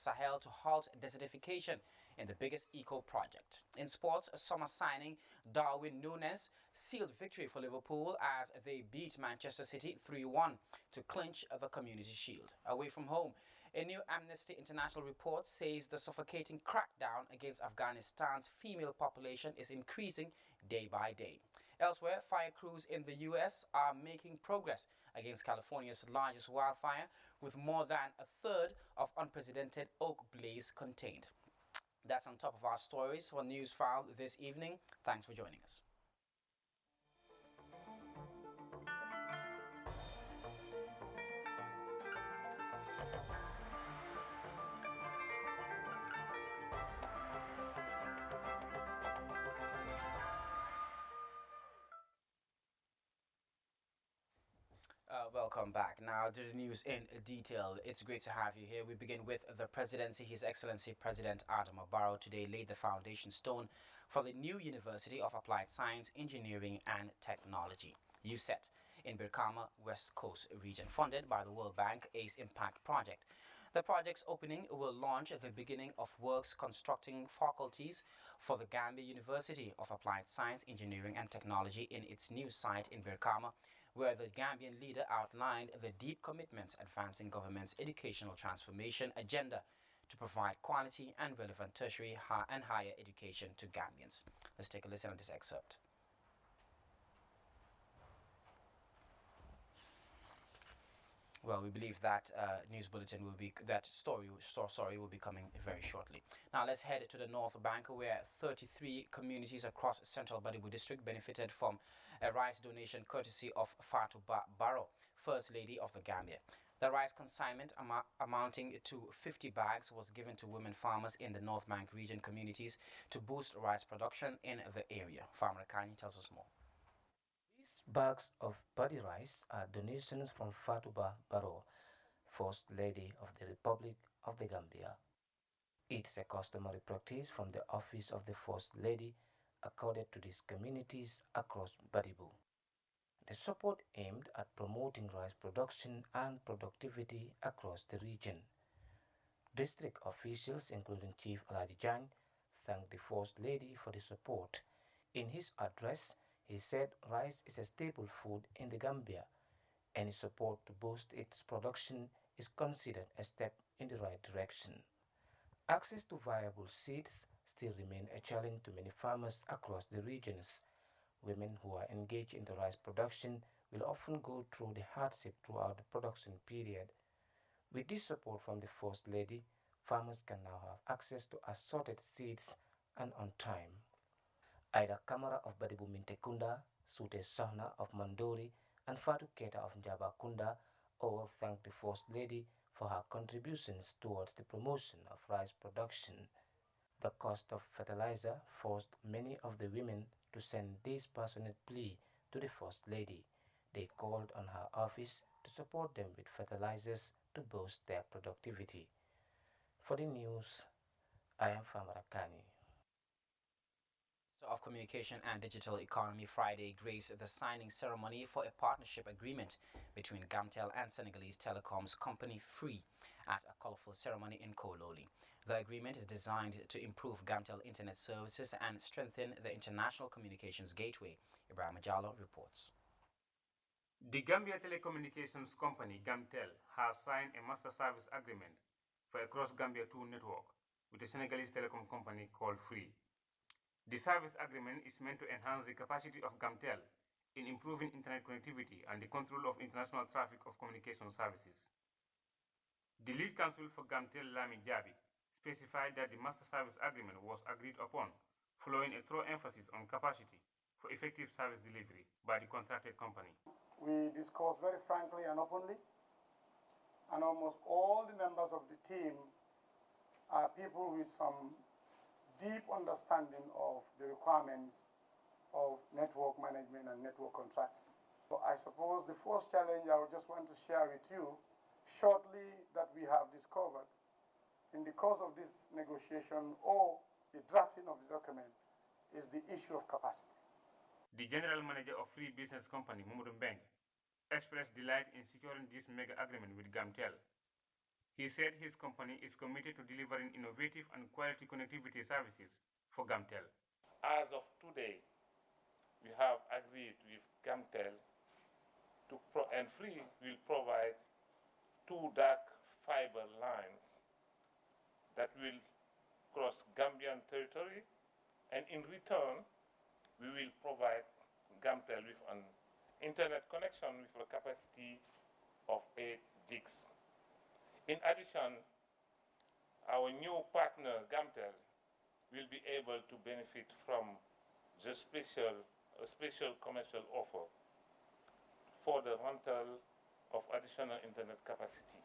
Sahel to halt desertification in the biggest eco project. In sports, a summer signing Darwin Núñez sealed victory for Liverpool as they beat Manchester City 3-1 to clinch the Community Shield. Away from home, a new Amnesty International report says the suffocating crackdown against Afghanistan's female population is increasing day by day. Elsewhere, fire crews in the U.S. are making progress against California's largest wildfire, with more than a third of unprecedented oak blaze contained. That's on top of our stories for Newsfile this evening. Thanks for joining us. Welcome back. Now to the news in detail. It's great to have you here. We begin with the presidency. His Excellency President Adama Barrow today laid the foundation stone for the new University of Applied Science, Engineering and Technology, USET, in Birkama, West Coast region, funded by the World Bank ACE Impact Project. The project's opening will launch the beginning of works constructing faculties for the Gambia University of Applied Science, Engineering and Technology in its new site in Birkama, where the Gambian leader outlined the deep commitments advancing government's educational transformation agenda to provide quality and relevant tertiary and higher education to Gambians. Let's take a listen to this excerpt. Well, we believe that news bulletin will be story will be coming very shortly. Now let's head to the North Bank, where 33 communities across Central Badibu district benefited from a rice donation courtesy of Fatou Barrow, First Lady of the Gambia. The rice consignment amounting to 50 bags was given to women farmers in the North Bank region communities to boost rice production in the area. Farmer Kani tells us more. These bags of paddy rice are donations from Fatou Barrow, First Lady of the Republic of the Gambia. It's a customary practice from the office of the First Lady accorded to these communities across Badibu. The support aimed at promoting rice production and productivity across the region. District officials, including Chief Alhaji Jan, thanked the First Lady for the support. In his address, he said rice is a staple food in the Gambia. Any support to boost its production is considered a step in the right direction. Access to viable seeds still remain a challenge to many farmers across the regions. Women who are engaged in the rice production will often go through the hardship throughout the production period. With this support from the First Lady, farmers can now have access to assorted seeds and on time. Aida Kamara of Badibu Mintekunda, Sute Sahna of Mandori, and Fatou Keta of Njabakunda all thanked the First Lady for her contributions towards the promotion of rice production. The cost of fertilizer forced many of the women to send this passionate plea to the First Lady. They called on her office to support them with fertilizers to boost their productivity. For the news, I am Farmer Kani. Of Communication and Digital Economy Friday graced the signing ceremony for a partnership agreement between Gtel and Senegalese telecoms company Free at a colorful ceremony in Kololi. The agreement is designed to improve Gtel internet services and strengthen the international communications gateway. Ibrahim Jallo reports. The Gambia Telecommunications Company, Gtel, has signed a master service agreement for a cross-Gambia 2 network with a Senegalese telecom company called Free. The service agreement is meant to enhance the capacity of Gtel in improving internet connectivity and the control of international traffic of communication services. The lead counsel for Gtel, Lamin Jabi, specified that the master service agreement was agreed upon following a thorough emphasis on capacity for effective service delivery by the contracted company. We discussed very frankly and openly, and almost all the members of the team are people with some deep understanding of the requirements of network management and network contracting. So I suppose the first challenge I would just want to share with you shortly that we have discovered in the course of this negotiation or the drafting of the document is the issue of capacity. The general manager of Free Business Company, Mumudum Beng, expressed delight in securing this mega agreement with Gtel. He said his company is committed to delivering innovative and quality connectivity services for Gtel. As of today, we have agreed with Gtel and Free will provide 2 dark fiber lines that will cross Gambian territory, and in return, we will provide Gtel with an internet connection with a capacity of 8 gigs. In addition, our new partner, Gtel, will be able to benefit from the special commercial offer for the rental of additional internet capacity,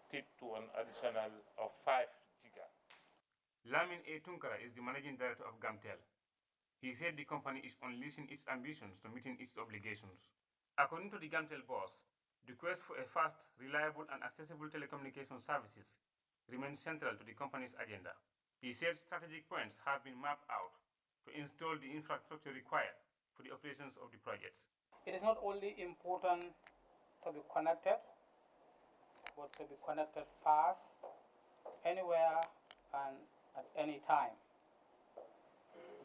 tipped to an additional of 5 giga. Lamin A. Tunkara is the managing director of Gtel. He said the company is unleashing its ambitions to meeting its obligations. According to the Gtel boss, the quest for a fast, reliable, and accessible telecommunication services remains central to the company's agenda. He said strategic points have been mapped out to install the infrastructure required for the operations of the projects. It is not only important to be connected, but to be connected fast, anywhere and at any time.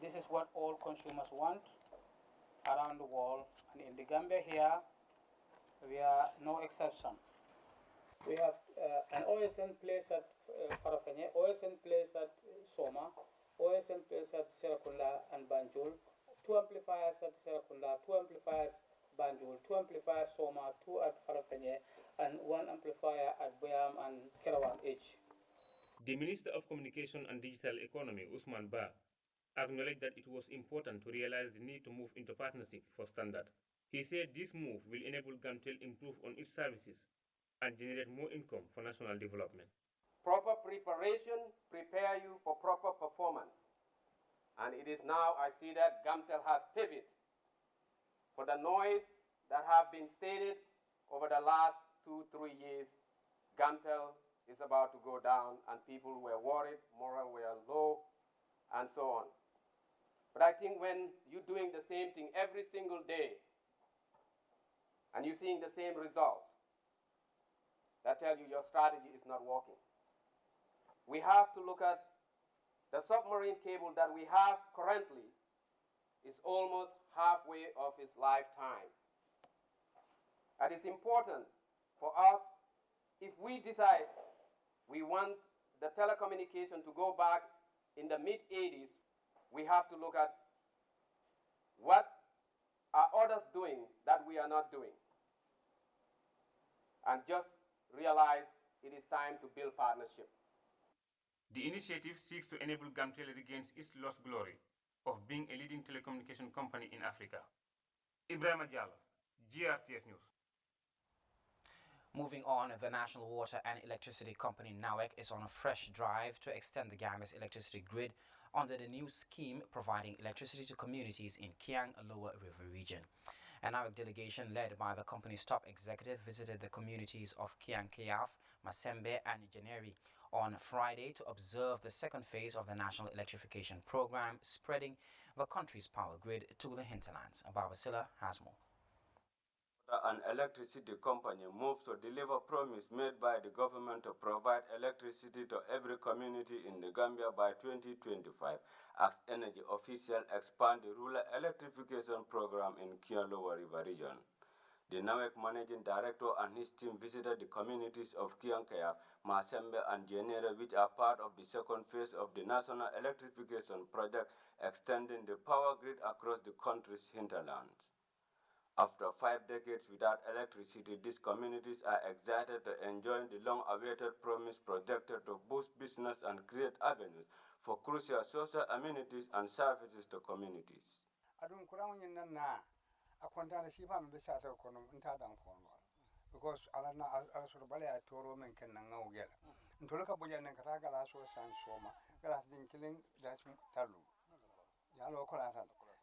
This is what all consumers want around the world, and in the Gambia here, we are no exception. We have an OSN place at Farafenye, OSN place at Soma, OSN place at Serakunda and Banjul, 2 amplifiers at Serakunda, 2 amplifiers Banjul, 2 amplifiers Soma, 2 at Farafenye, and 1 amplifier at Boyam and Kerawang each. The Minister of Communication and Digital Economy, Usman Ba, acknowledged that it was important to realize the need to move into partnership for standard. He said this move will enable Gtel improve on its services and generate more income for national development. Proper preparation prepare you for proper performance. And it is now I see that Gtel has pivoted for the noise that have been stated over the last 2-3 years. Gtel is about to go down, and people were worried, morale were low, and so on. But I think when you're doing the same thing every single day, and you're seeing the same result, that tells you your strategy is not working. We have to look at the submarine cable that we have currently is almost halfway of its lifetime. And it's important for us, if we decide we want the telecommunication to go back in the mid-80s, we have to look at what are others doing that we are not doing, and just realize it is time to build partnership. The initiative seeks to enable Gtel regains its lost glory of being a leading telecommunication company in Africa. Ibrahim Diallo, GRTS News. Moving on, the National Water and Electricity Company NAWEC is on a fresh drive to extend the Gambia's electricity grid under the new scheme providing electricity to communities in Kiang Lower River region. A NAWEC delegation led by the company's top executive visited the communities of Kiang Kiaf, Masembe and Janeri on Friday to observe the second phase of the National Electrification Program, spreading the country's power grid to the hinterlands. Babasila has more. An electricity company moves to deliver promise made by the government to provide electricity to every community in the Gambia by 2025, as energy officials expand the rural electrification program in Kiang Lower River region. The NAWEC managing director and his team visited the communities of Kiankaya, Masembe and Jenere, which are part of the second phase of the National Electrification Project, extending the power grid across the country's hinterlands. After 5 decades without electricity, these communities are excited to enjoy the long-awaited promise projected to boost business and create avenues for crucial social amenities and services to communities. Because ala sort of bale toro men ken nga ugela ntolo ka boja nen kata gala so san soma gala din killing das talu ya lo ko la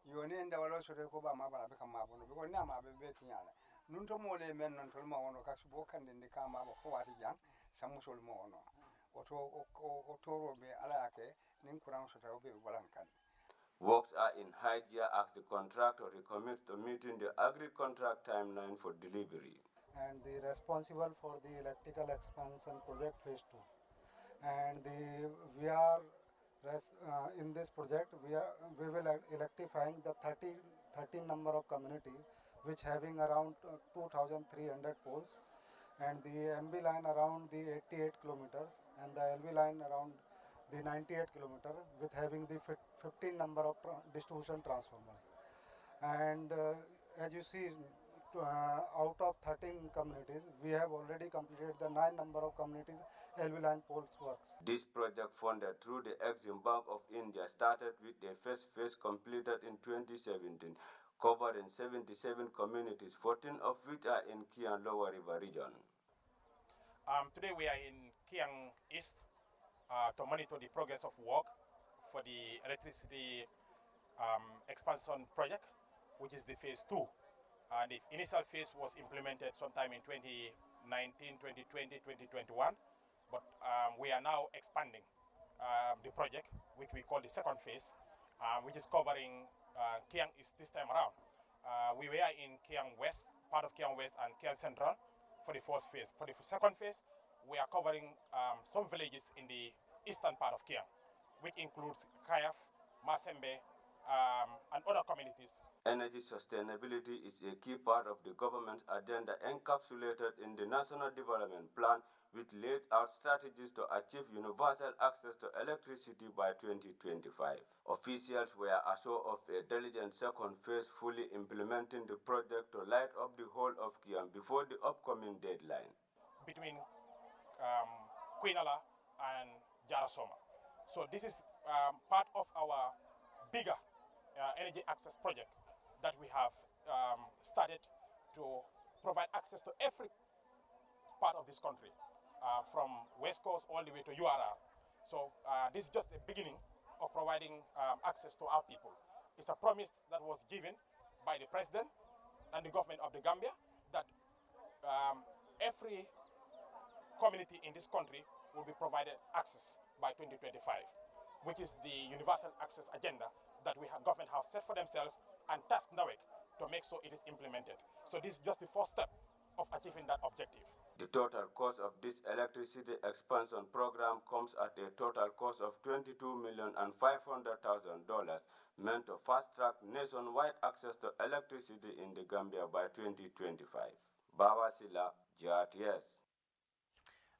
yoni nda wala so ko ba ma bala be kam ma bono ko na ma be be tinyala nun to mo le men non tol ma wono ka subo kan de ka ma ba ko wati jang samu sol mo wono o toro be ala ke nin kuran so taw be balan kan. Works are in high gear as the contractor recommits to meeting the agreed contract timeline for delivery. and the responsible for the electrical expansion project phase 2. And we are in this project we will electrifying the 13 number of community which having around 2,300 poles, and the MB line around the 88 kilometers and the LV line around the 98 kilometer with having the 15 number of distribution transformers. And as you see, out of 13 communities, we have already completed the 9 number of communities LV line poles works. This project, funded through the Exim Bank of India, started with the first phase completed in 2017, covering 77 communities, 14 of which are in Kiang Lower River region. Today we are in Kiang East to monitor the progress of work for the electricity expansion project, which is the phase 2. The initial phase was implemented sometime in 2019, 2020, 2021, but we are now expanding the project, which we call the second phase, which is covering Kiang East this time around. We were in Kiang West, part of Kiang West and Kiang Central for the first phase. For the second phase, we are covering some villages in the eastern part of Kiang, which includes Kayaf, Masembe, and other communities. Energy sustainability is a key part of the government's agenda encapsulated in the National Development Plan, which lays out strategies to achieve universal access to electricity by 2025. Officials were assured of a diligent second phase, fully implementing the project to light up the whole of Kiang before the upcoming deadline. Between Quinala and Jarasoma. So this is part of our bigger energy access project that we have started to provide access to every part of this country, from West Coast all the way to URR. So this is just the beginning of providing access to our people. It's a promise that was given by the President and the government of the Gambia that every community in this country will be provided access by 2025, which is the universal access agenda that government have set for themselves and tasked NAWEC to make sure it is implemented. So this is just the first step of achieving that objective. The total cost of this electricity expansion program comes at a total cost of $22,500,000, meant to fast-track nationwide access to electricity in the Gambia by 2025. Bawasila, GRTS.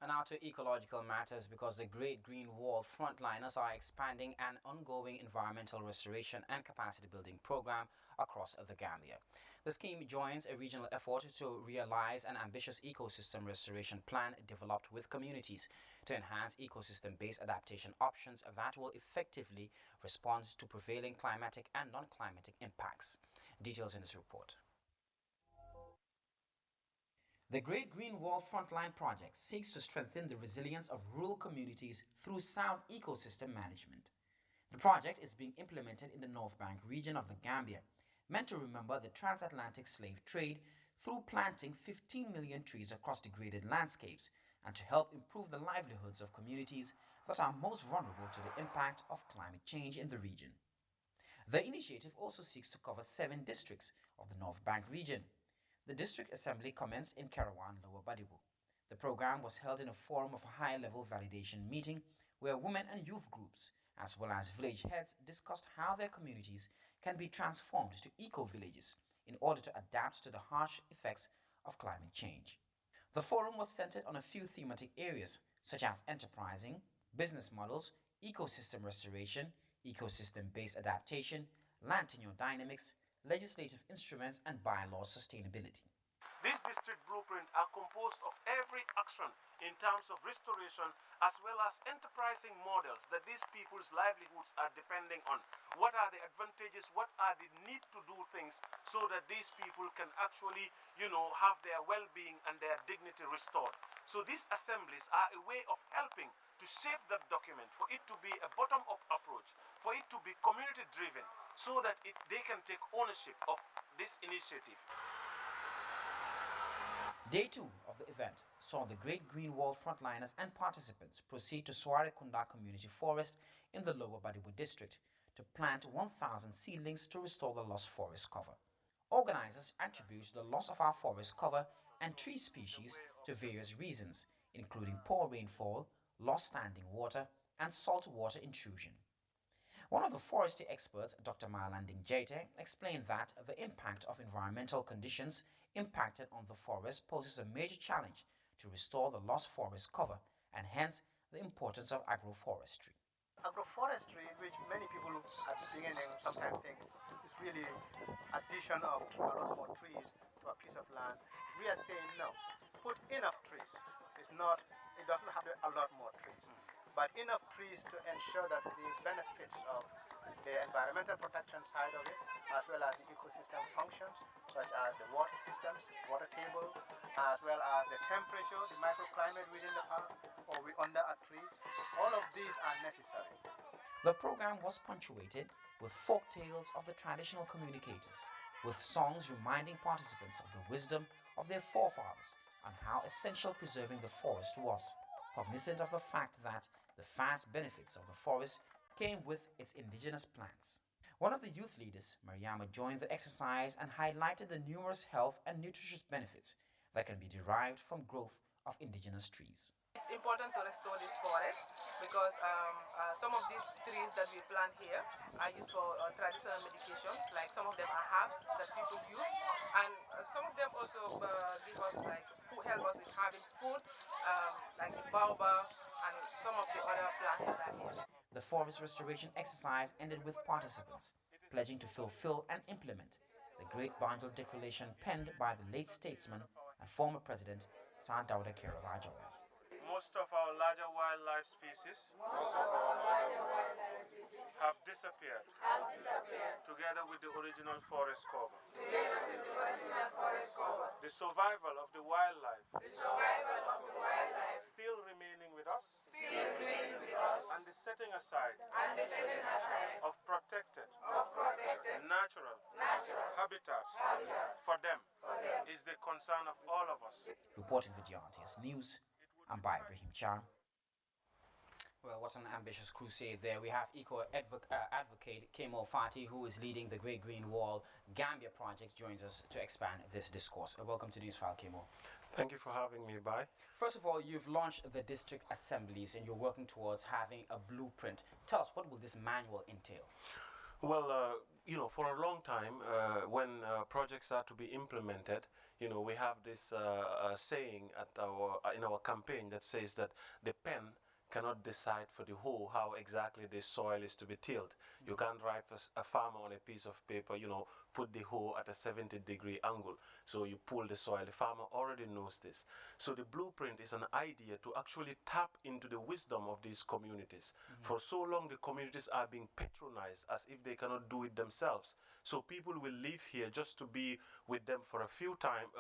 And now to ecological matters, because the Great Green Wall Frontliners are expanding an ongoing environmental restoration and capacity building program across the Gambia. The scheme joins a regional effort to realize an ambitious ecosystem restoration plan developed with communities to enhance ecosystem-based adaptation options that will effectively respond to prevailing climatic and non-climatic impacts. Details in this report. The Great Green Wall Frontline Project seeks to strengthen the resilience of rural communities through sound ecosystem management. The project is being implemented in the North Bank region of the Gambia, meant to remember the transatlantic slave trade through planting 15 million trees across degraded landscapes and to help improve the livelihoods of communities that are most vulnerable to the impact of climate change in the region. The initiative also seeks to cover 7 districts of the North Bank region. The district assembly commenced in Karawan, Lower Badibu. The program was held in a forum of a high-level validation meeting where women and youth groups, as well as village heads, discussed how their communities can be transformed to eco-villages in order to adapt to the harsh effects of climate change. The forum was centered on a few thematic areas such as enterprising, business models, ecosystem restoration, ecosystem-based adaptation, land tenure dynamics, legislative instruments, and bylaw sustainability. This district blueprint are composed of every action in terms of restoration as well as enterprising models that these people's livelihoods are depending on. What are the advantages? What are the need to do things so that these people can actually, have their well-being and their dignity restored? So these assemblies are a way of helping to shape that document, for it to be a bottom-up approach, for it to be community-driven, so that they can take ownership of this initiative. Day 2 of the event saw the Great Green Wall Frontliners and participants proceed to Swarekunda Community Forest in the Lower Badibu district to plant 1,000 seedlings to restore the lost forest cover. Organizers attribute the loss of our forest cover and tree species to various reasons, including poor rainfall, lost standing water, and saltwater intrusion. One of the forestry experts, Dr. Malanding Jete, explained that the impact of environmental conditions impacted on the forest poses a major challenge to restore the lost forest cover, and hence the importance of agroforestry. Agroforestry, which many people at the beginning sometimes think is really addition of a lot more trees to a piece of land, we are saying no. Put enough trees. It's not. It doesn't have a lot more trees, but enough trees to ensure that the benefits of the environmental protection side of it, as well as the ecosystem functions, such as the water systems, water table, as well as the temperature, the microclimate within the park or under a tree, all of these are necessary. The program was punctuated with folk tales of the traditional communicators, with songs reminding participants of the wisdom of their forefathers and how essential preserving the forest was, cognizant of the fact that the vast benefits of the forest came with its indigenous plants. One of the youth leaders, Mariama, joined the exercise and highlighted the numerous health and nutritious benefits that can be derived from growth of indigenous trees. It's important to restore this forest because some of these trees that we plant here are used for traditional medications, like some of them are herbs that people use, and some of them also give us like food, help us with having food, like the baobab and some of the other plants that are here. The forest restoration exercise ended with participants pledging to fulfill and implement the Great Banjul Declaration penned by the late statesman and former president Sir Dawda Kairaba. Most of our larger wildlife species have disappeared together with the original forest cover. The survival of the wildlife still remaining with us, and the setting aside of protected natural habitats for them is the concern of all of us. Reporting for GRTS News, I'm by Ibrahim Chan. Well, what an ambitious crusade there. We have advocate Kemo Fati, who is leading the Great Green Wall Gambia project, joins us to expand this discourse. Welcome to Newsfile, Kemo. Thank you for having me, Bai. First of all, you've launched the district assemblies and you're working towards having a blueprint. Tell us, what will this manual entail? Well, for a long time, when projects are to be implemented, we have this saying in our campaign that says that the pen cannot decide for the hoe how exactly the soil is to be tilled. You can't write for a farmer on a piece of paper, put the hoe at a 70-degree angle. So you pull the soil. The farmer already knows this. So the blueprint is an idea to actually tap into the wisdom of these communities. For so long, the communities are being patronized as if they cannot do it themselves. So people will live here just to be with them for a few time,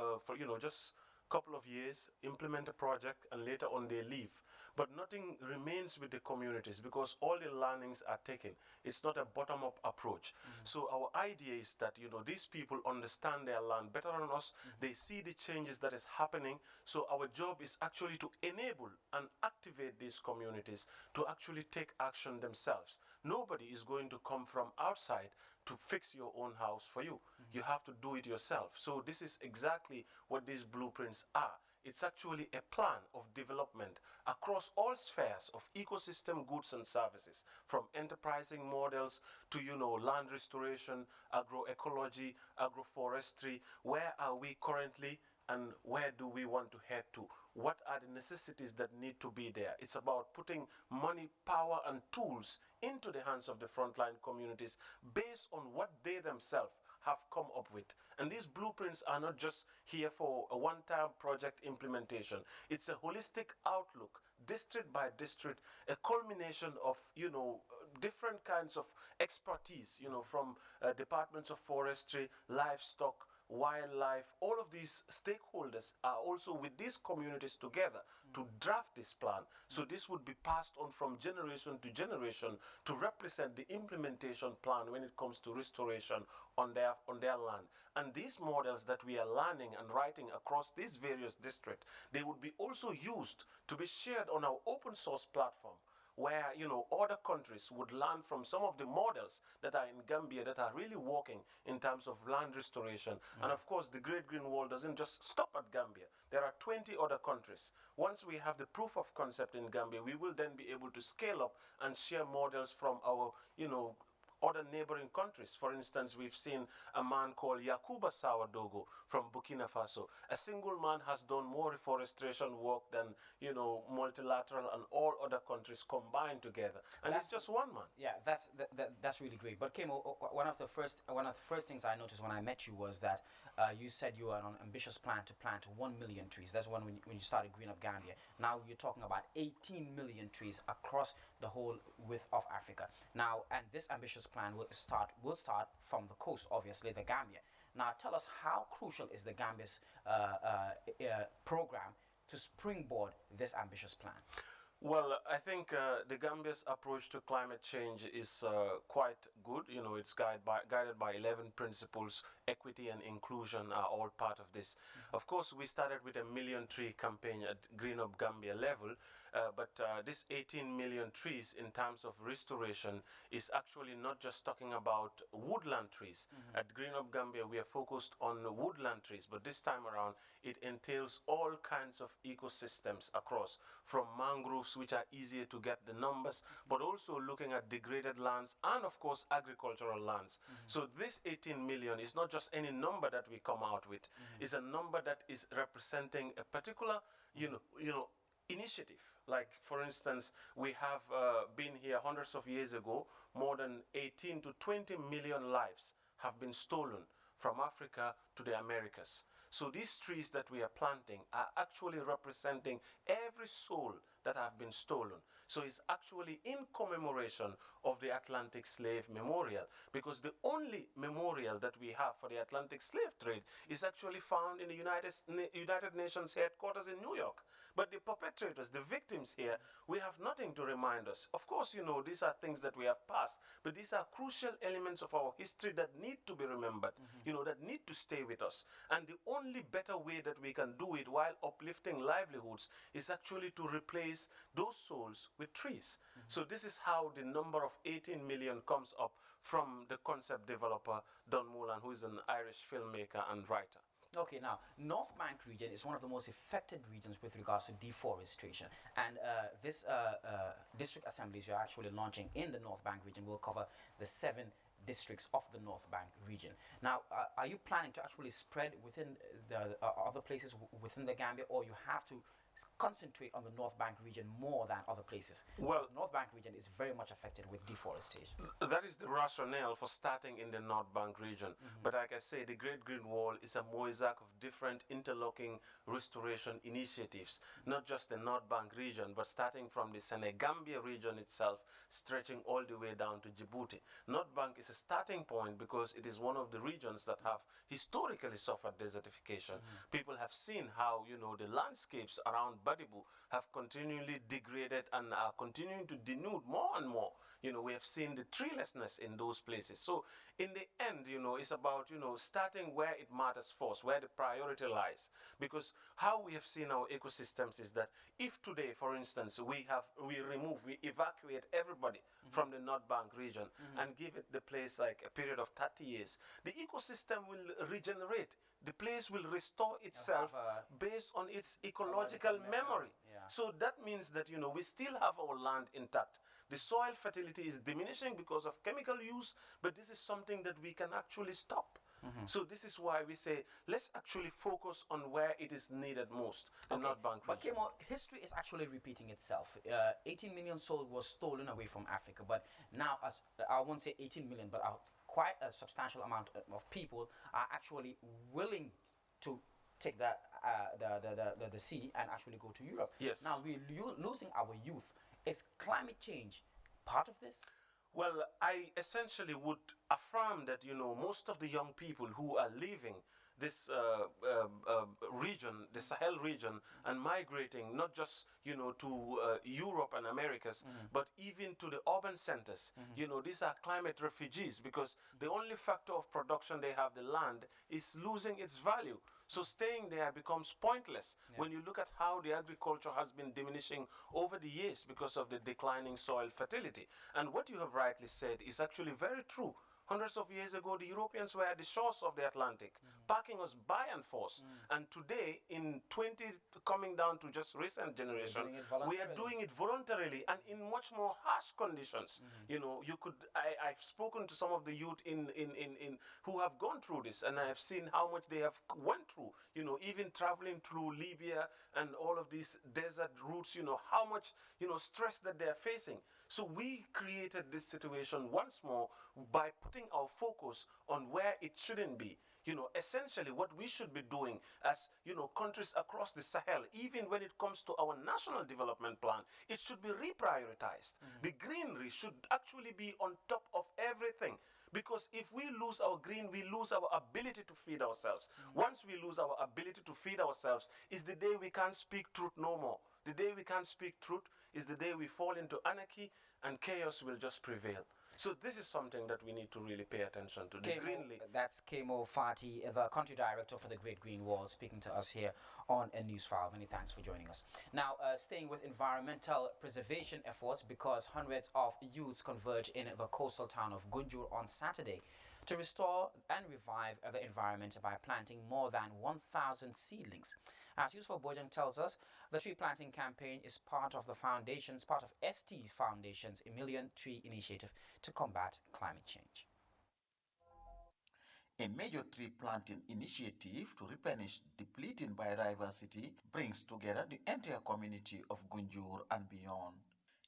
just a couple of years, implement a project, and later on they leave. But nothing remains with the communities because all the learnings are taken. It's not a bottom-up approach. So our idea is that, these people understand their land better than us. They see the changes that is happening. So our job is actually to enable and activate these communities to actually take action themselves. Nobody is going to come from outside to fix your own house for you. You have to do it yourself. So this is exactly what these blueprints are. It's actually a plan of development across all spheres of ecosystem goods and services, from enterprising models to, land restoration, agroecology, agroforestry. Where are we currently and where do we want to head to? What are the necessities that need to be there? It's about putting money, power, and tools into the hands of the frontline communities based on what they themselves have come up with. And these blueprints are not just here for a one-time project implementation. It's a holistic outlook, district by district, a culmination of, different kinds of expertise, from departments of forestry, livestock, wildlife. All of these stakeholders are also with these communities together to draft this plan. So this would be passed on from generation to generation to represent the implementation plan when it comes to restoration on their land. And these models that we are learning and writing across these various districts, they would be also used to be shared on our open source platform, where, other countries would learn from some of the models that are in Gambia that are really working in terms of land restoration. And of course, the Great Green Wall doesn't just stop at Gambia. There are 20 other countries. Once we have the proof of concept in Gambia, we will then be able to scale up and share models from our, other neighboring countries. For instance, we've seen a man called Yakuba Sawadogo from Burkina Faso. A single man has done more reforestation work than, multilateral and all other countries combined together. And it's just one man. Yeah, that's really great. But Kemo, one of the first things I noticed when I met you was that you said you are on an ambitious plan to plant 1 million trees. That's when you started Green Up Gambia. Now you're talking about 18 million trees across the whole width of Africa. Now, and this ambitious plan will start from the coast, obviously, the Gambia. Now, tell us, how crucial is the Gambia's program to springboard this ambitious plan? Well, I think the Gambia's approach to climate change is quite good. It's guided by 11 principles. Equity and inclusion are all part of this. Of course, we started with a million tree campaign at Green Up Gambia level, but this 18 million trees in terms of restoration is actually not just talking about woodland trees. At Green Up Gambia, we are focused on woodland trees, but this time around, it entails all kinds of ecosystems across, from mangroves, which are easier to get the numbers, but also looking at degraded lands and, of course, agricultural lands. So this 18 million is not just any number that we come out with. It's a number that is representing a particular, initiative. Like, for instance, we have been here hundreds of years ago. More than 18 to 20 million lives have been stolen from Africa to the Americas. So these trees that we are planting are actually representing every soul that have been stolen. So it's actually in commemoration of the Atlantic Slave Memorial, because the only memorial that we have for the Atlantic slave trade is actually found in the United Nations headquarters in New York. But the perpetrators, the victims here, we have nothing to remind us. Of course, these are things that we have passed, but these are crucial elements of our history that need to be remembered, that need to stay with us. And the only better way that we can do it while uplifting livelihoods is actually to replace those souls with trees. So this is how the number of 18 million comes up from the concept developer, Don Moulin, who is an Irish filmmaker and writer. Okay, now, North Bank region is one of the most affected regions with regards to deforestation. And this district assemblies you're actually launching in the North Bank region will cover the 7 districts of the North Bank region. Now, are you planning to actually spread within the other places within the Gambia, or you have to concentrate on the North Bank region more than other places? Well, the North Bank region is very much affected with deforestation. That is the rationale for starting in the North Bank region. But like I say, the Great Green Wall is a mosaic of different interlocking restoration initiatives, not just the North Bank region, but starting from the Senegambia region itself, stretching all the way down to Djibouti. North Bank is a starting point because it is one of the regions that have historically suffered desertification. People have seen how, the landscapes around Badibu have continually degraded and are continuing to denude more and more. We have seen the treelessness in those places. So in the end, it's about, starting where it matters first, where the priority lies. Because how we have seen our ecosystems is that if today, for instance, we evacuate everybody from the North Bank region and give it the place like a period of 30 years, the ecosystem will regenerate. The place will restore itself based on its ecological memory. Yeah. So that means that, we still have our land intact. The soil fertility is diminishing because of chemical use, but this is something that we can actually stop. So this is why we say, let's actually focus on where it is needed most, the North Bank region. But Kemo, history is actually repeating itself. 18 million souls was stolen away from Africa, but now, I won't say 18 million, but quite a substantial amount of people are actually willing to take the sea and actually go to Europe. Yes. Now we're losing our youth. Is climate change part of this? Well, I essentially would affirm that, most of the young people who are leaving this region, the Sahel region, and migrating not just to Europe and Americas, but even to the urban centers. These are climate refugees because the only factor of production they have, the land, is losing its value. So staying there becomes pointless when you look at how the agriculture has been diminishing over the years because of the declining soil fertility. And what you have rightly said is actually very true. Hundreds of years ago, the Europeans were at the shores of the Atlantic, packing us by and force. And today, in 20, coming down to just recent generation, we are doing it voluntarily and in much more harsh conditions. I've spoken to some of the youth in who have gone through this, and I have seen how much they have went through. Even traveling through Libya and all of these desert routes. How much stress that they are facing. So we created this situation once more by putting our focus on where it shouldn't be. Essentially what we should be doing as, countries across the Sahel, even when it comes to our national development plan, it should be reprioritized. The greenery should actually be on top of everything. Because if we lose our green, we lose our ability to feed ourselves. Once we lose our ability to feed ourselves, is the day we can't speak truth no more. The day we can't speak truth is the day we fall into anarchy and chaos will just prevail. So this is something that we need to really pay attention to. The Green League. That's Kemo Fati, the country director for the Great Green Wall, speaking to us here on a Newsfile. Many thanks for joining us. Now, staying with environmental preservation efforts, because hundreds of youths converge in the coastal town of Gunjur on Saturday to restore and revive the environment by planting more than 1,000 seedlings. As Useful Bojang tells us, the tree planting campaign is part of ST Foundation's A Million Tree Initiative to combat climate change. A major tree planting initiative to replenish depleting biodiversity brings together the entire community of Gunjur and beyond.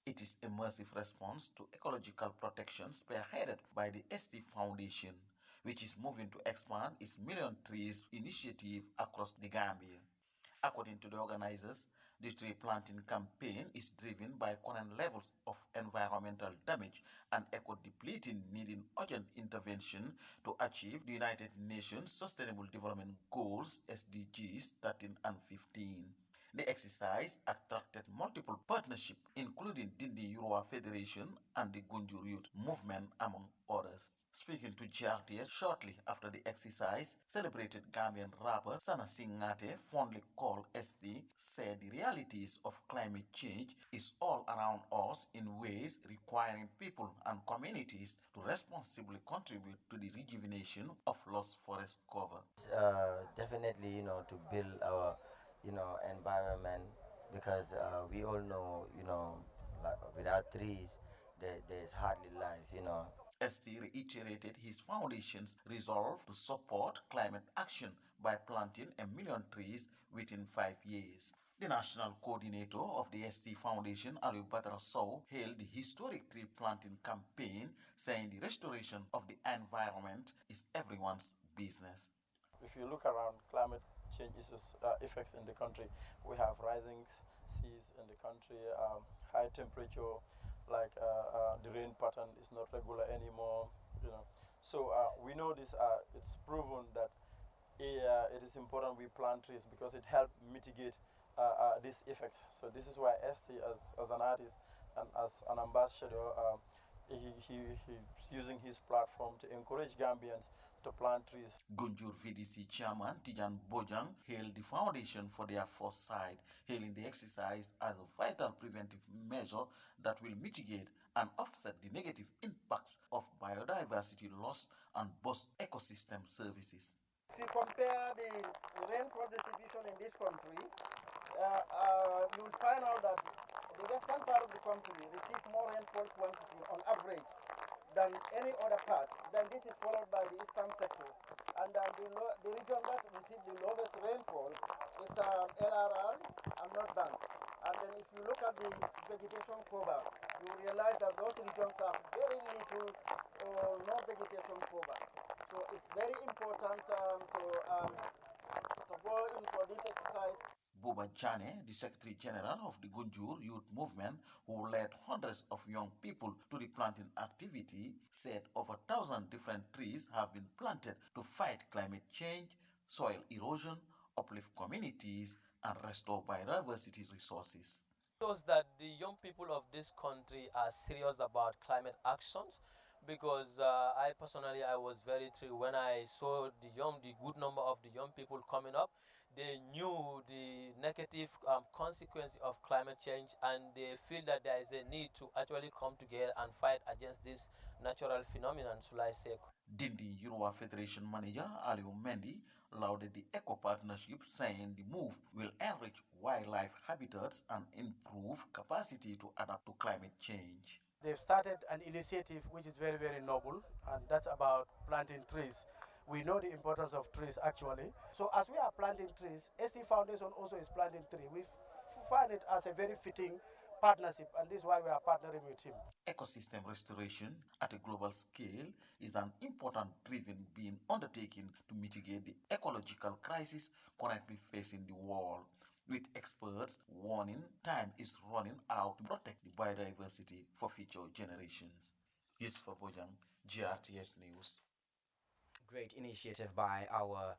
It is a massive response to ecological protection spearheaded by the ST Foundation, which is moving to expand its Million Trees initiative across the Gambia. According to the organizers, the tree planting campaign is driven by current levels of environmental damage and eco-depleting, needing urgent intervention to achieve the United Nations Sustainable Development Goals SDGs 13 and 15. The exercise attracted multiple partnerships, including Dindi Yuroa Federation and the Gunjur Youth Movement, among others. Speaking to GRTS shortly after the exercise, celebrated Gambian rapper Sana Singate, fondly called ST, said the realities of climate change is all around us in ways requiring people and communities to responsibly contribute to the rejuvenation of lost forest cover. Definitely, to build our environment, because we all know, like, without trees, there's hardly life, ST reiterated his foundation's resolve to support climate action by planting 1 million trees within 5 years. The national coordinator of the ST Foundation, Aliu Badra Sow, hailed the historic tree planting campaign, saying the restoration of the environment is everyone's business. If you look around, climate change issues, effects in the country, we have rising seas in the country, high temperature, like the rain pattern is not regular anymore, So we know this, it's proven that it is important we plant trees because it helps mitigate these effects. So this is why ST, as an artist and as an ambassador, he's using his platform to encourage Gambians to plant trees. Gunjur VDC chairman Tijan Bojang hailed the foundation for their foresight, hailing the exercise as a vital preventive measure that will mitigate and offset the negative impacts of biodiversity loss and boost ecosystem services. If you compare the rainfall distribution in this country, you'll find out that the western part of the country receives more rainfall quantity on average than any other part. Then this is followed by the eastern sector. And the region that receives the lowest rainfall is LRR and North Bank. And then if you look at the vegetation cover, you realize that those regions have very little or no vegetation cover. So it's very important to go in for this exercise. Boba Jane, the Secretary General of the Gunjur Youth Movement, who led hundreds of young people to the planting activity, said over 1,000 different trees have been planted to fight climate change, soil erosion, uplift communities, and restore biodiversity resources. Shows that the young people of this country are serious about climate actions, because I personally I was very thrilled when I saw the good number of the young people coming up. They knew the negative consequence of climate change, and they feel that there is a need to actually come together and fight against this natural phenomenon, should I say. Dindi Yoruba Federation manager Aliu Mendy lauded the eco partnership, saying the move will enrich wildlife habitats and improve capacity to adapt to climate change. They've started an initiative which is very, very noble, and that's about planting trees. We know the importance of trees actually. So as we are planting trees, ST Foundation also is planting trees. We find it as a very fitting partnership, and this is why we are partnering with him. Ecosystem restoration at a global scale is an important driven being undertaken to mitigate the ecological crisis currently facing the world, with experts warning time is running out to protect the biodiversity for future generations. Yusuf Bojang, GRTS News. Great initiative by our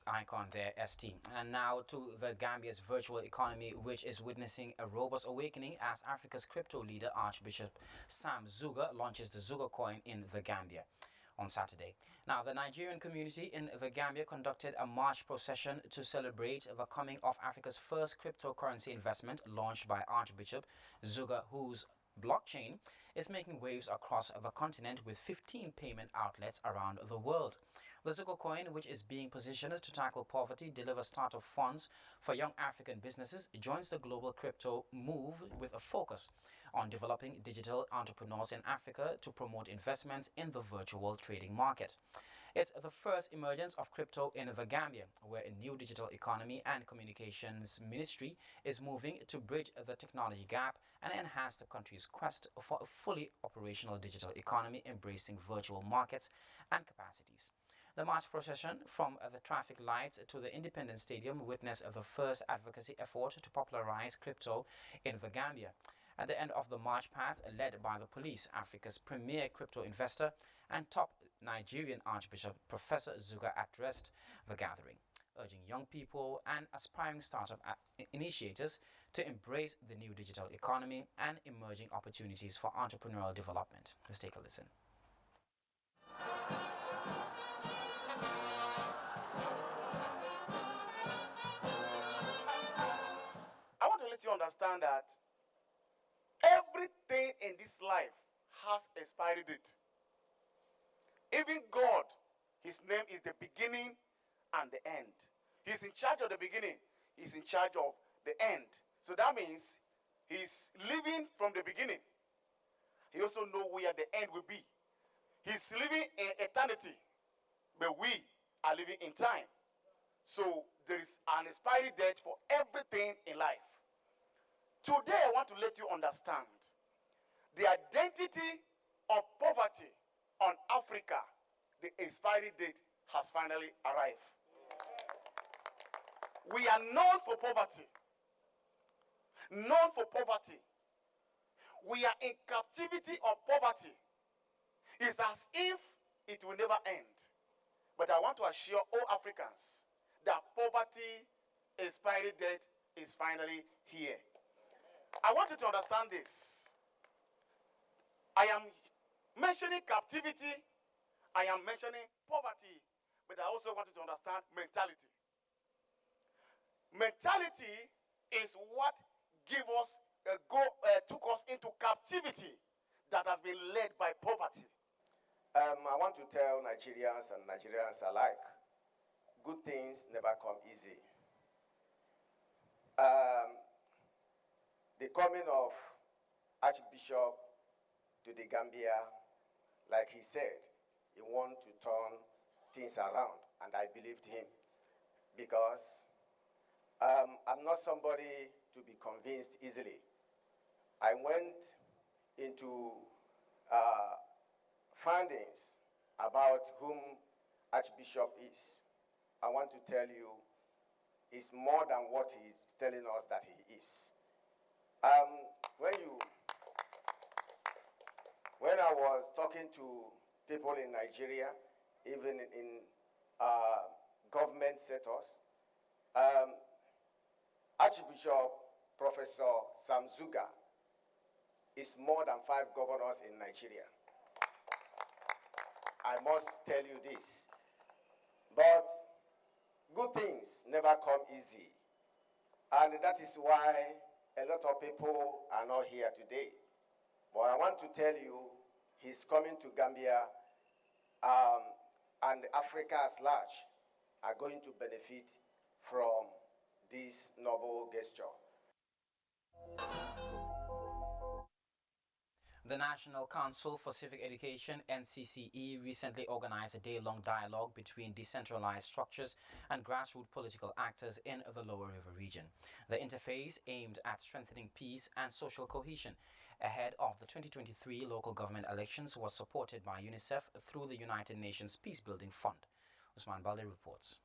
icon there, ST. And now to the Gambia's virtual economy, which is witnessing a robust awakening as Africa's crypto leader, Archbishop Sam Zuga, launches the Zika Coin in the Gambia on Saturday. Now, the Nigerian community in the Gambia conducted a march procession to celebrate the coming of Africa's first cryptocurrency investment launched by Archbishop Zuga, whose blockchain is making waves across the continent with 15 payment outlets around the world. The Zika Coin, which is being positioned to tackle poverty, deliver startup funds for young African businesses, joins the global crypto move with a focus on developing digital entrepreneurs in Africa to promote investments in the virtual trading market. It's the first emergence of crypto in the Gambia, where a new digital economy and communications ministry is moving to bridge the technology gap and enhance the country's quest for a fully operational digital economy embracing virtual markets and capacities. The march procession from the traffic lights to the Independence Stadium witnessed the first advocacy effort to popularize crypto in the Gambia. At the end of the march path, led by the police, Africa's premier crypto investor and top Nigerian Archbishop Professor Zuga addressed the gathering, urging young people and aspiring startup initiators to embrace the new digital economy and emerging opportunities for entrepreneurial development. Let's take a listen. I want to let you understand that everything in this life has expiry date. Even God, his name is the beginning and the end. He's in charge of the beginning. He's in charge of the end. So that means he's living from the beginning. He also knows where the end will be. He's living in eternity, but we are living in time. So there is an expiry date for everything in life. Today I want to let you understand the identity of poverty on Africa. The expiry date has finally arrived. We are known for poverty. Known for poverty. We are in captivity of poverty. It's as if it will never end. But I want to assure all Africans that poverty expiry date is finally here. I want you to understand this. I am mentioning captivity, I am mentioning poverty, but I also want you to understand mentality. Mentality is what took us into captivity that has been led by poverty. I want to tell Nigerians and Nigerians alike, good things never come easy. The coming of Archbishop to the Gambia, like he said, he wanted to turn things around, and I believed him because I'm not somebody to be convinced easily. I went into findings about whom Archbishop is. I want to tell you, he's more than what he's telling us that he is. When I was talking to people in Nigeria, even in government settors. Archbishop Professor Sam Zuga is more than 5 governors in Nigeria. I must tell you this. But good things never come easy. And that is why a lot of people are not here today. But I want to tell you, he's coming to Gambia, and Africa as large are going to benefit from this noble gesture. The National Council for Civic Education, NCCE, recently organized a day-long dialogue between decentralized structures and grassroots political actors in the Lower River region. The interface aimed at strengthening peace and social cohesion ahead of the 2023 local government elections was supported by UNICEF through the United Nations Peacebuilding Fund. Usman Balde reports.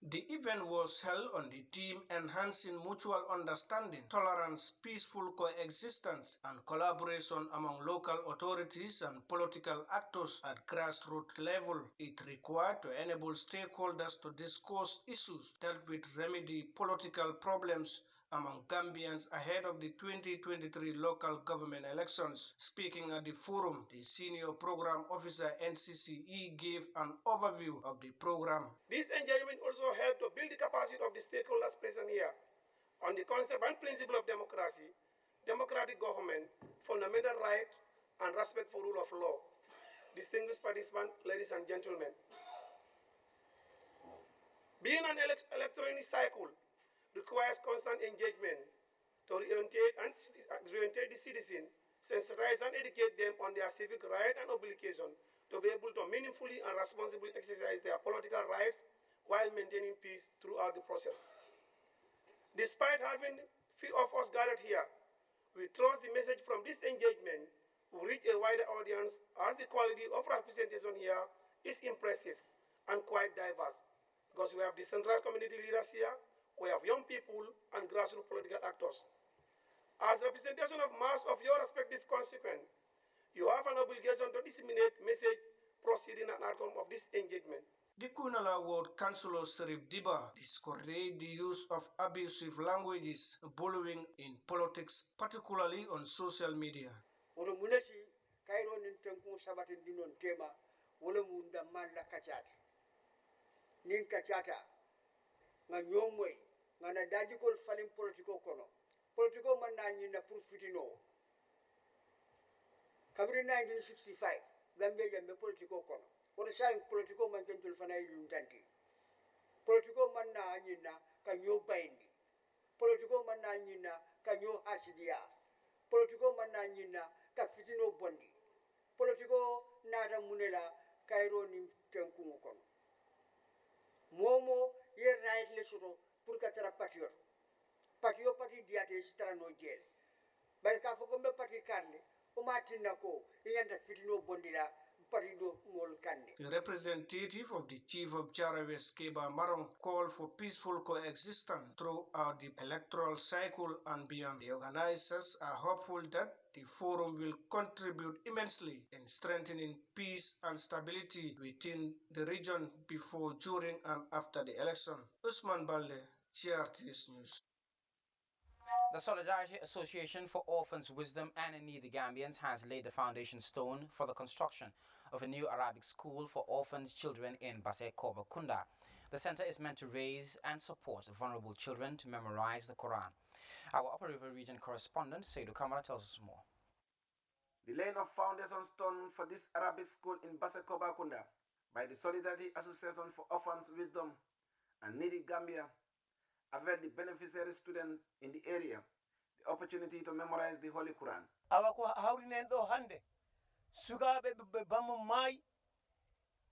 The event was held on the theme Enhancing Mutual Understanding, Tolerance, Peaceful Coexistence and Collaboration among Local Authorities and Political Actors at Grassroots Level. It required to enable stakeholders to discuss issues that would remedy political problems among Gambians ahead of the 2023 local government elections. Speaking at the forum, the Senior Program Officer NCCE gave an overview of the program. This engagement also helped to build the capacity of the stakeholders present here on the concept and principle of democracy, democratic government, fundamental rights, and respect for rule of law. Distinguished participants, ladies and gentlemen, being an electronic cycle requires constant engagement to reorientate the citizen, sensitize and educate them on their civic right and obligation to be able to meaningfully and responsibly exercise their political rights while maintaining peace throughout the process. Despite having few of us gathered here, we trust the message from this engagement will reach a wider audience as the quality of representation here is impressive and quite diverse because we have decentralized community leaders here, we have young people and grassroots political actors. As representation of mass of your respective constituents, you have an obligation to disseminate message, proceeding and outcome of this engagement. The Kunala Ward Councillor Serif Diba discouraged the use of abusive languages, bullying in politics, particularly on social media. Nga na daji kol falim politiko kono politiko man na nyina pour fitino kabri 1965 Gambia jambe politiko kono wono say politiko man kentul fanay yuntanti politiko man na nyina ka nyo bayndi politiko man na nyina ka nyo hasidia politiko man na nyina ka fitino bondi politiko nada munela kayro ni tenku kono momo ye right le soto pour que tara patriote pati diate sitara no jeel bari ka foko mbe pati karle o matinna ko yanda fitino bondira pati do mol kanne. The representative of the chief of Jarawes Keba Marong called for peaceful coexistence throughout the electoral cycle and beyond. The organizers are hopeful that the forum will contribute immensely in strengthening peace and stability within the region before, during and after the election. Usman Balde, CRTS News. The Solidarity Association for Orphans, Wisdom and Needy Gambians has laid the foundation stone for the construction of a new Arabic school for orphaned children in Basse Koba Kunda. The center is meant to raise and support vulnerable children to memorize the Quran. Our Upper River Region correspondent, Seydou Kamara, tells us more. The laying of foundation stone for this Arabic school in Basse Koba Kunda by the Solidarity Association for Orphans, Wisdom and Needy Gambia availed the beneficiary students in the area the opportunity to memorize the Holy Quran. Awako hawrinen do hande sugabe be bammo may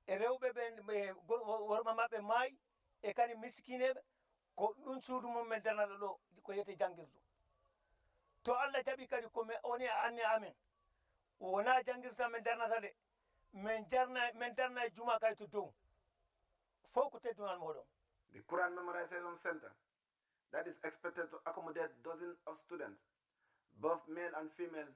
e rewbe be worma mabbe may e kani miskinebe ko dun suudu mum men danalo do ko yete jangirdu to Allah jabi kadi ko me oni anni amen wona jangirta men darnata de men darna juma kay to do fo ko teddunal modon. The Quran Memorization Center that is expected to accommodate dozens of students, both male and female,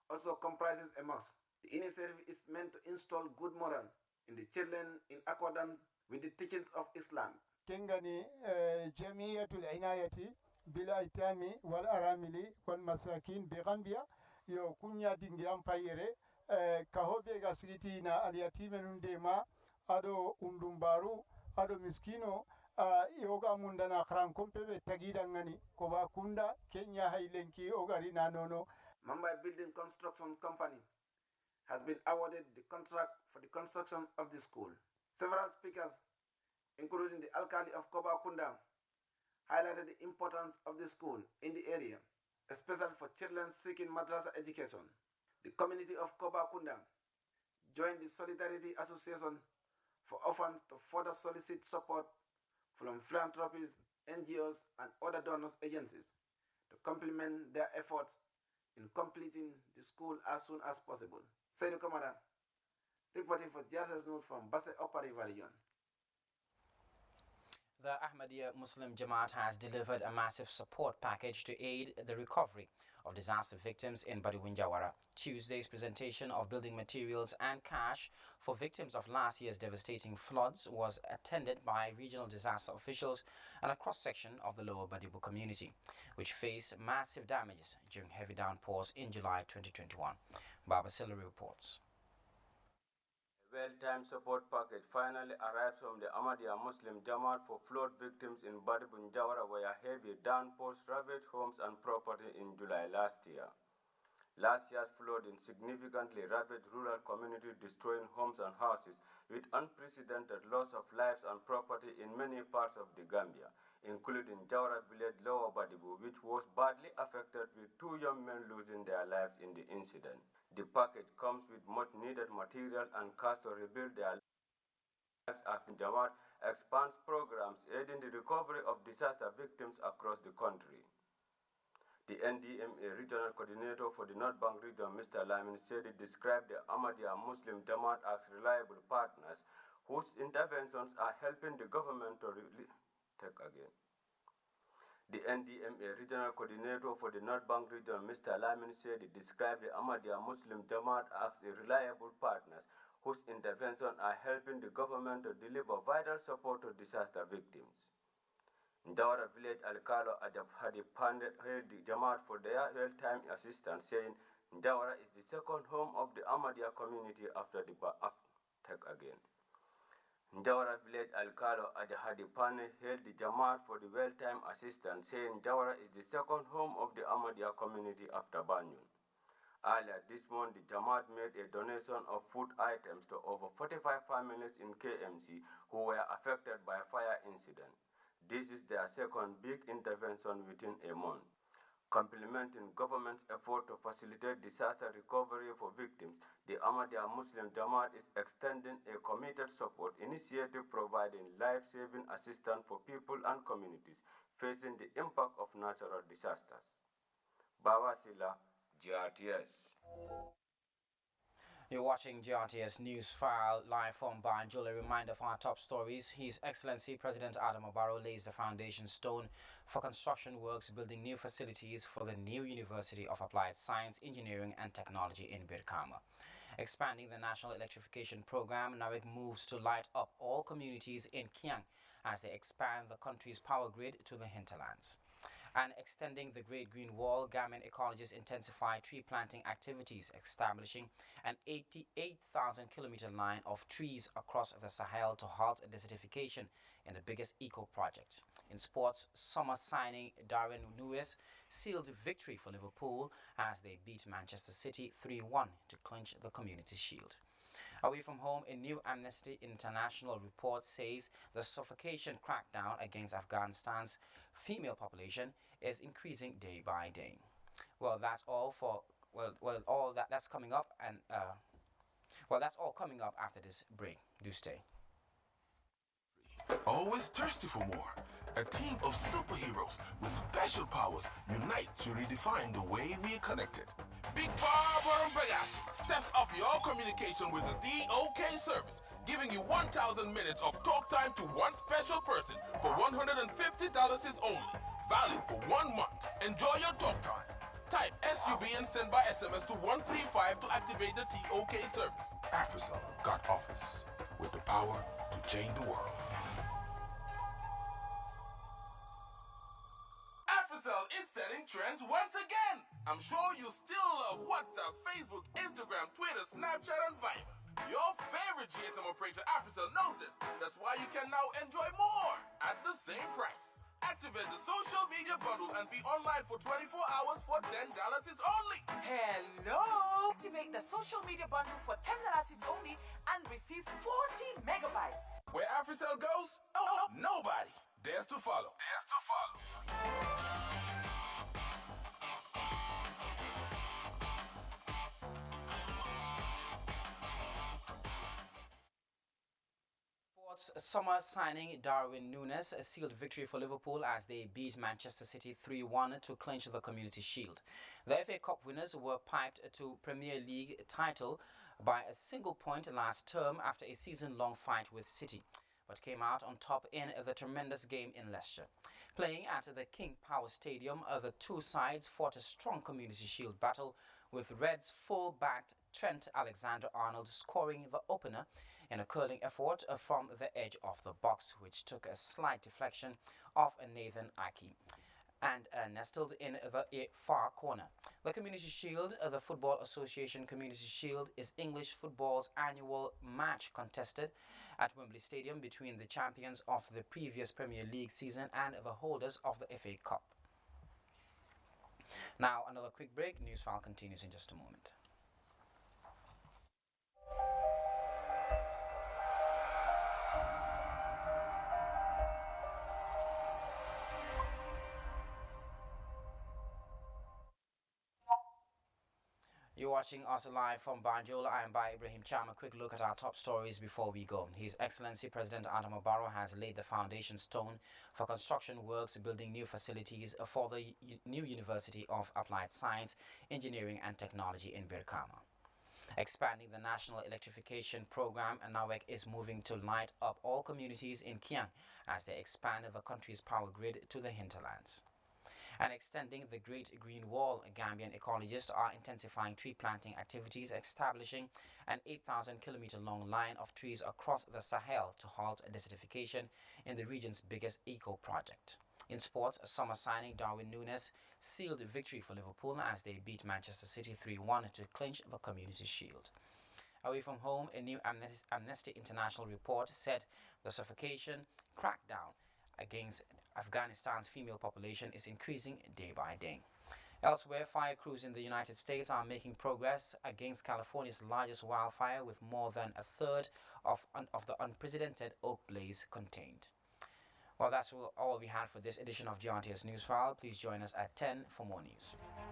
also comprises a mosque. The initiative is meant to install good morale in the children in accordance with the teachings of Islam. Kengani jamiyatul inayati bil aitami wal aramili wal masakin bi Gambia yo kunya dingi ampayere kahobe ga sigiti na aliyatime nundema ado undumbaru ado miskino yoga munda na khran kompebe tagida ngani ko ba kunda Kenya hailenki ogari na nono. Mumbai Building Construction Company has been awarded the contract for the construction of the school. Several speakers, including the Alkali of Kobakunda, highlighted the importance of the school in the area, especially for children seeking madrasa education. The community of Kobakunda joined the Solidarity Association for Orphans to further solicit support from philanthropists, NGOs, and other donors agencies to complement their efforts in completing the school as soon as possible. Seydou Kamara, reporting for JSS News from Basse Upper River Region. The Ahmadiyya Muslim Jamaat has delivered a massive support package to aid the recovery of disaster victims in Bariwinjawara. Tuesday's presentation of building materials and cash for victims of last year's devastating floods was attended by regional disaster officials and a cross-section of the lower Badibu community, which faced massive damages during heavy downpours in July 2021. Baba Silla reports. Well-timed support package finally arrived from the Ahmadiyya Muslim Jamaat for flood victims in Badibunjawara, where heavy downpours ravaged homes and property in July last year. Last year's flooding significantly ravaged rural communities, destroying homes and houses, with unprecedented loss of lives and property in many parts of the Gambia, including Jawara village Lower Badibu, which was badly affected, with 2 young men losing their lives in the incident. The package comes with much-needed material and cash to rebuild their lives as Jamaat expands programs aiding the recovery of disaster victims across the country. The NDMA Regional Coordinator for the North Bank region, Mr. Lamin Sedi, described the Ahmadiyya Muslim Jamaat as reliable partners whose interventions are helping the government to The NDMA Regional Coordinator for the North Bank region, Mr. Lamin Sedi, described the Ahmadiyya Muslim Jamaat as a reliable partners whose interventions are helping the government to deliver vital support to disaster victims. Ndawara village Alkalo Adabhadi Pandit hailed the Jamaat for their real-time assistance, saying Ndawara is the second home of the Ahmadiyya community after the Njawara village Alkalo Adahadi Pane hailed the Jamaat for the well-time assistance, saying Njawara is the second home of the Ahmadiyya community after Banyun. Earlier this month, the Jamaat made a donation of food items to over 45 families in KMC who were affected by fire incident. This is their second big intervention within a month. Complementing government's effort to facilitate disaster recovery for victims, the Ahmadiyya Muslim Jamaat is extending a committed support initiative providing life-saving assistance for people and communities facing the impact of natural disasters. Baba Sila, GRTS. You're watching GRTS Newsfile live from Banjul. A reminder of our top stories. His Excellency President Adam Barrow lays the foundation stone for construction works building new facilities for the new University of Applied Science, Engineering and Technology in Birkama. Expanding the National Electrification Program, NAWIC moves to light up all communities in Kiang as they expand the country's power grid to the hinterlands. And extending the Great Green Wall, Gambian ecologists intensify tree planting activities, establishing an 88,000-kilometer line of trees across the Sahel to halt desertification in the biggest eco-project. In sports, summer signing Darwin Nunes sealed victory for Liverpool as they beat Manchester City 3-1 to clinch the Community Shield. Away from home, a new Amnesty International report says the suffocation crackdown against Afghanistan's female population is increasing day by day. Well, that's all for that's coming up, and that's all coming up after this break. Do stay. Always thirsty for more. A team of superheroes with special powers unite to redefine the way we are connected. Big Farber and Pegas steps up your communication with the DOK service, giving you 1,000 minutes of talk time to one special person for $150 is only. Valid for 1 month. Enjoy your talk time. Type SUB and send by SMS to 135 to activate the TOK service. AfriCell got office with the power to change the world. AfriCell is setting trends once again. I'm sure you still love WhatsApp, Facebook, Instagram, Twitter, Snapchat, and Viber. Your favorite GSM operator, AfriCell, knows this. That's why you can now enjoy more at the same price. Activate the social media bundle and be online for 24 hours for $10 is only. Hello! Activate the social media bundle for $10 is only and receive 40 megabytes. Where AfriCell goes, nobody dares to follow. Summer signing Darwin Núñez sealed victory for Liverpool as they beat Manchester City 3-1 to clinch the Community Shield. The FA Cup winners were piped to Premier League title by a single point last term after a season-long fight with City, but came out on top in the tremendous game in Leicester. Playing at the King Power Stadium, the two sides fought a strong Community Shield battle, with Reds full-backed Trent Alexander-Arnold scoring the opener in a curling effort from the edge of the box, which took a slight deflection off Nathan Aki and nestled in the far corner. The Community Shield, the Football Association Community Shield, is English football's annual match contested at Wembley Stadium between the champions of the previous Premier League season and the holders of the FA Cup. Now, another quick break. Newsfile continues in just a moment. You're watching us live from Banjul. I am by Ibrahim Cham. A quick look at our top stories before we go. His Excellency President Adama Barrow has laid the foundation stone for construction works building new facilities for the new University of Applied Science, Engineering and Technology in Birkama. Expanding the National Electrification Program, NAWEC is moving to light up all communities in Kiang as they expand the country's power grid to the hinterlands. And extending the Great Green Wall, Gambian ecologists are intensifying tree planting activities, establishing an 8,000-kilometer long line of trees across the Sahel to halt desertification in the region's biggest eco-project. In sports, summer signing Darwin Núñez sealed victory for Liverpool as they beat Manchester City 3-1 to clinch the Community Shield. Away from home, a new Amnesty International report said the suffocation crackdown against Afghanistan's female population is increasing day by day. Elsewhere, fire crews in the United States are making progress against California's largest wildfire, with more than a third of the unprecedented oak blaze contained. Well, that's all we had for this edition of GRTS Newsfile. Please join us at 10 for more news.